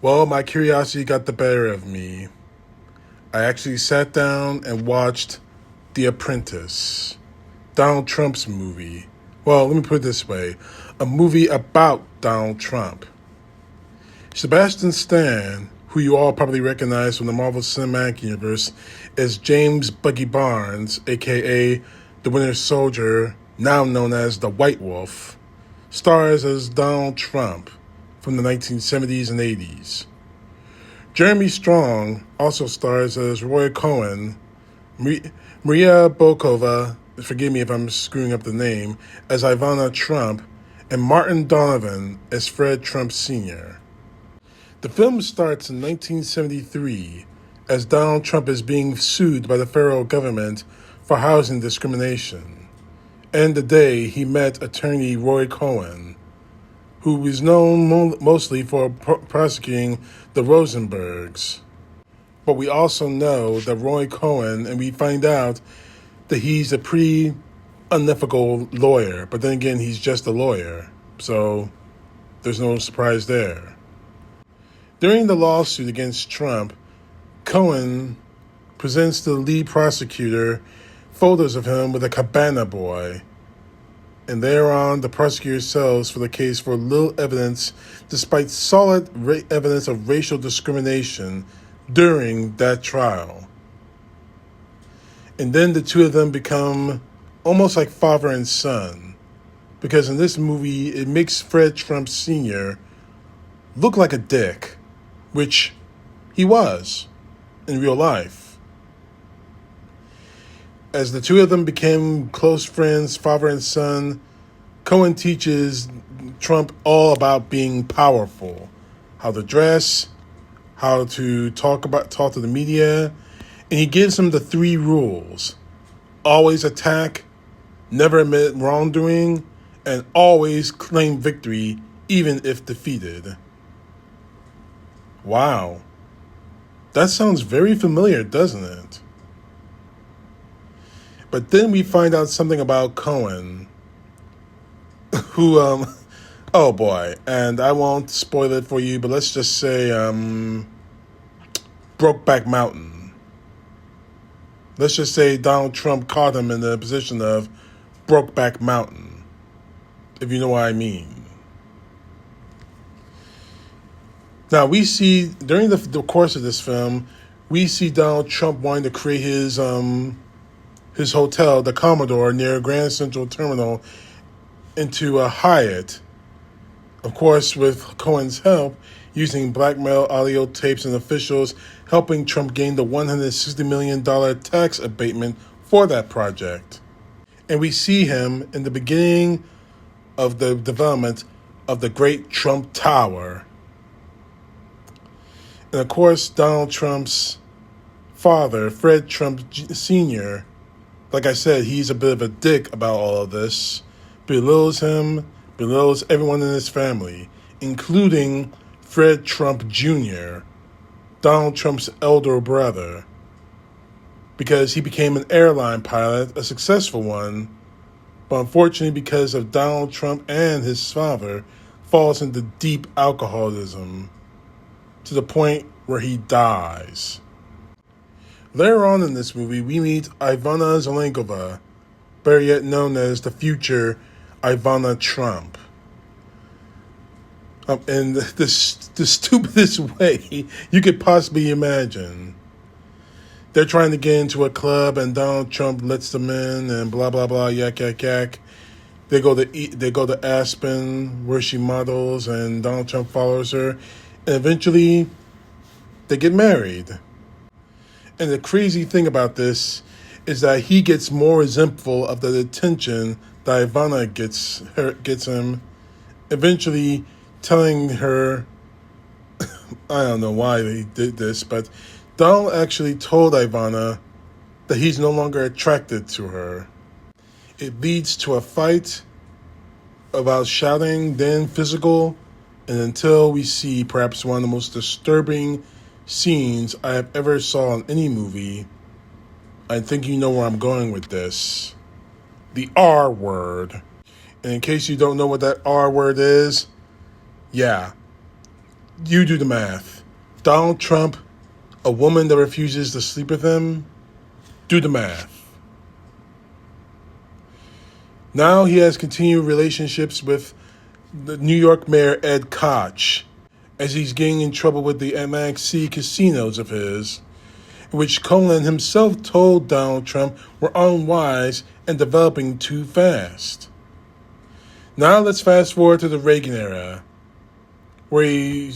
Well, my curiosity got the better of me. I actually sat down and watched The Apprentice, Donald Trump's movie. Well, let me put it this way, a movie about Donald Trump. Sebastian Stan, who you all probably recognize from the Marvel Cinematic Universe, is James Buggy Barnes, aka the Winter Soldier, now known as the White Wolf, stars as Donald Trump from the 1970s and 80s. Jeremy Strong also stars as Roy Cohn, Maria Bokova, forgive me if I'm screwing up the name, as Ivana Trump, and Martin Donovan as Fred Trump Sr. The film starts in 1973 as Donald Trump is being sued by the federal government for housing discrimination. And the day he met attorney Roy Cohn, who was known mostly for prosecuting the Rosenbergs. But we also know that Roy Cohn, and we find out that he's a pretty unethical lawyer. But then again, he's just a lawyer. So there's no surprise there. During the lawsuit against Trump, Cohen presents to the lead prosecutor photos of him with a cabana boy. And thereon, the prosecutor sells for the case for little evidence, despite solid evidence of racial discrimination during that trial. And then the two of them become almost like father and son, because in this movie, it makes Fred Trump Sr. look like a dick, which he was in real life. As the two of them became close friends, father and son, Cohen teaches Trump all about being powerful, how to dress, how to talk to the media, and he gives him the 3 rules: always attack, never admit wrongdoing, and always claim victory even if defeated. Wow. That sounds very familiar, doesn't it? But then we find out something about Cohen, who, oh boy, and I won't spoil it for you, but let's just say, Brokeback Mountain. Let's just say Donald Trump caught him in the position of Brokeback Mountain, if you know what I mean. Now, we see, during the course of this film, we see Donald Trump wanting to create his hotel, the Commodore, near Grand Central Terminal, into a Hyatt. Of course, with Cohen's help, using blackmail, audio tapes, and officials, helping Trump gain the $160 million tax abatement for that project. And we see him in the beginning of the development of the Great Trump Tower. And of course, Donald Trump's father, Fred Trump Sr., like I said, he's a bit of a dick about all of this, belittles him, belittles everyone in his family, including Fred Trump Jr., Donald Trump's elder brother, because he became an airline pilot, a successful one, but unfortunately because of Donald Trump and his father, falls into deep alcoholism, to the point where he dies. Later on in this movie, we meet Ivana Zelengova, better yet known as the future Ivana Trump. In the stupidest way you could possibly imagine. They're trying to get into a club, and Donald Trump lets them in, and blah blah blah, yak yak yak. They go to Aspen, where she models, and Donald Trump follows her. And eventually, they get married. And the crazy thing about this is that he gets more resentful of the attention that Ivana gets him, eventually telling her, I don't know why they did this, but Donald actually told Ivana that he's no longer attracted to her. It leads to a fight about shouting, then physical, and until we see perhaps one of the most disturbing scenes I have ever saw in any movie. I think you know where I'm going with this. The R word. And in case you don't know what that R word is, yeah, you do the math. Donald Trump a woman that refuses to sleep with him? Do the math. Now he has continued relationships with the New York Mayor Ed Koch, as he's getting in trouble with the Atlantic City casinos of his, which Cohn himself told Donald Trump were unwise and developing too fast. Now let's fast forward to the Reagan era, where he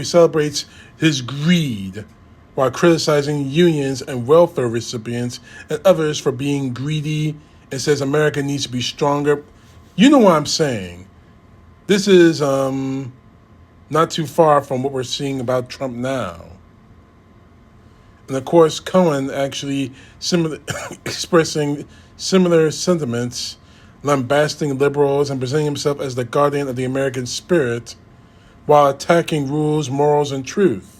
celebrates his greed while criticizing unions and welfare recipients and others for being greedy, and says America needs to be stronger. You know what I'm saying. This is not too far from what we're seeing about Trump now. And of course, Cohen actually expressing similar sentiments, lambasting liberals and presenting himself as the guardian of the American spirit while attacking rules, morals, and truth.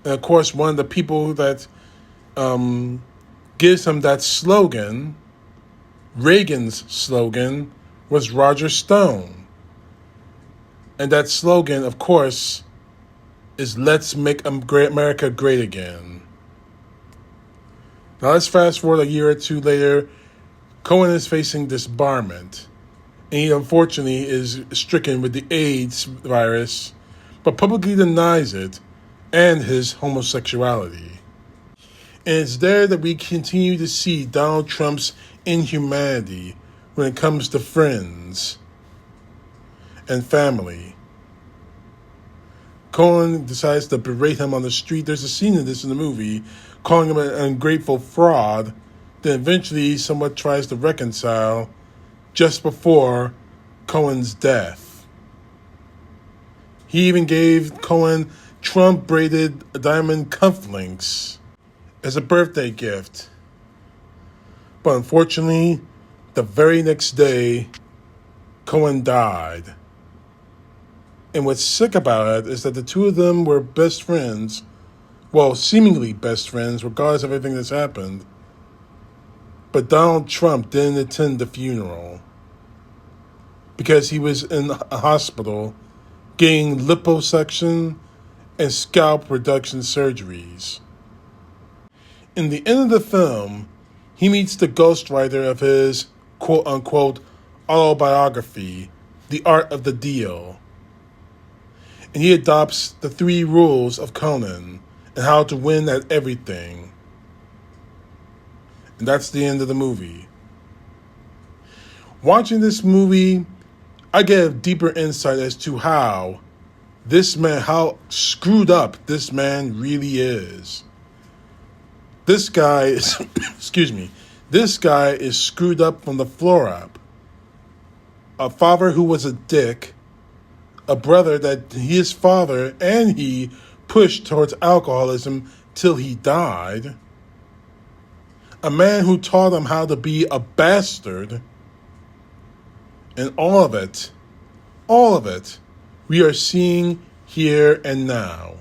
And of course, one of the people that gives him that slogan, Reagan's slogan, was Roger Stone. And that slogan, of course, is "Let's make America great again." Now let's fast forward a year or two later. Cohen is facing disbarment, and he unfortunately is stricken with the AIDS virus, but publicly denies it and his homosexuality. And it's there that we continue to see Donald Trump's inhumanity when it comes to friends and family. Cohen decides to berate him on the street. There's a scene of this in the movie, calling him an ungrateful fraud, then eventually somewhat tries to reconcile just before Cohen's death. He even gave Cohen Trump-braided diamond cufflinks as a birthday gift. But unfortunately, the very next day, Cohen died. And what's sick about it is that the two of them were best friends, well, seemingly best friends, regardless of everything that's happened. But Donald Trump didn't attend the funeral because he was in a hospital getting liposuction and scalp reduction surgeries. In the end of the film, he meets the ghostwriter of his quote-unquote autobiography, The Art of the Deal. And he adopts the 3 rules of Conan and how to win at everything. And that's the end of the movie. Watching this movie, I get a deeper insight as to how screwed up this man really is. This guy is, this guy is screwed up from the floor up. A father who was a dick, a brother that his father and he pushed towards alcoholism till he died, a man who taught him how to be a bastard, and all of it, we are seeing here and now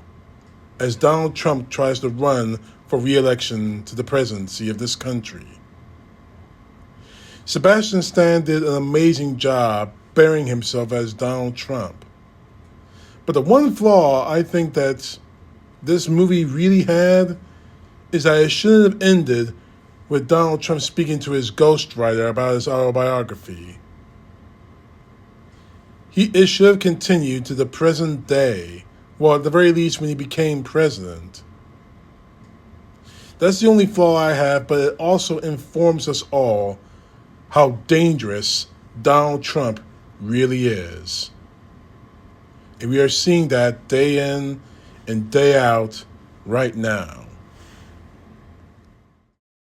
as Donald Trump tries to run for re-election to the presidency of this country. Sebastian Stan did an amazing job burying himself as Donald Trump. But the one flaw I think that this movie really had is that it shouldn't have ended with Donald Trump speaking to his ghostwriter about his autobiography. It should have continued to the present day, well, at the very least when he became president. That's the only flaw I have, but it also informs us all how dangerous Donald Trump really is. And we are seeing that day in and day out right now.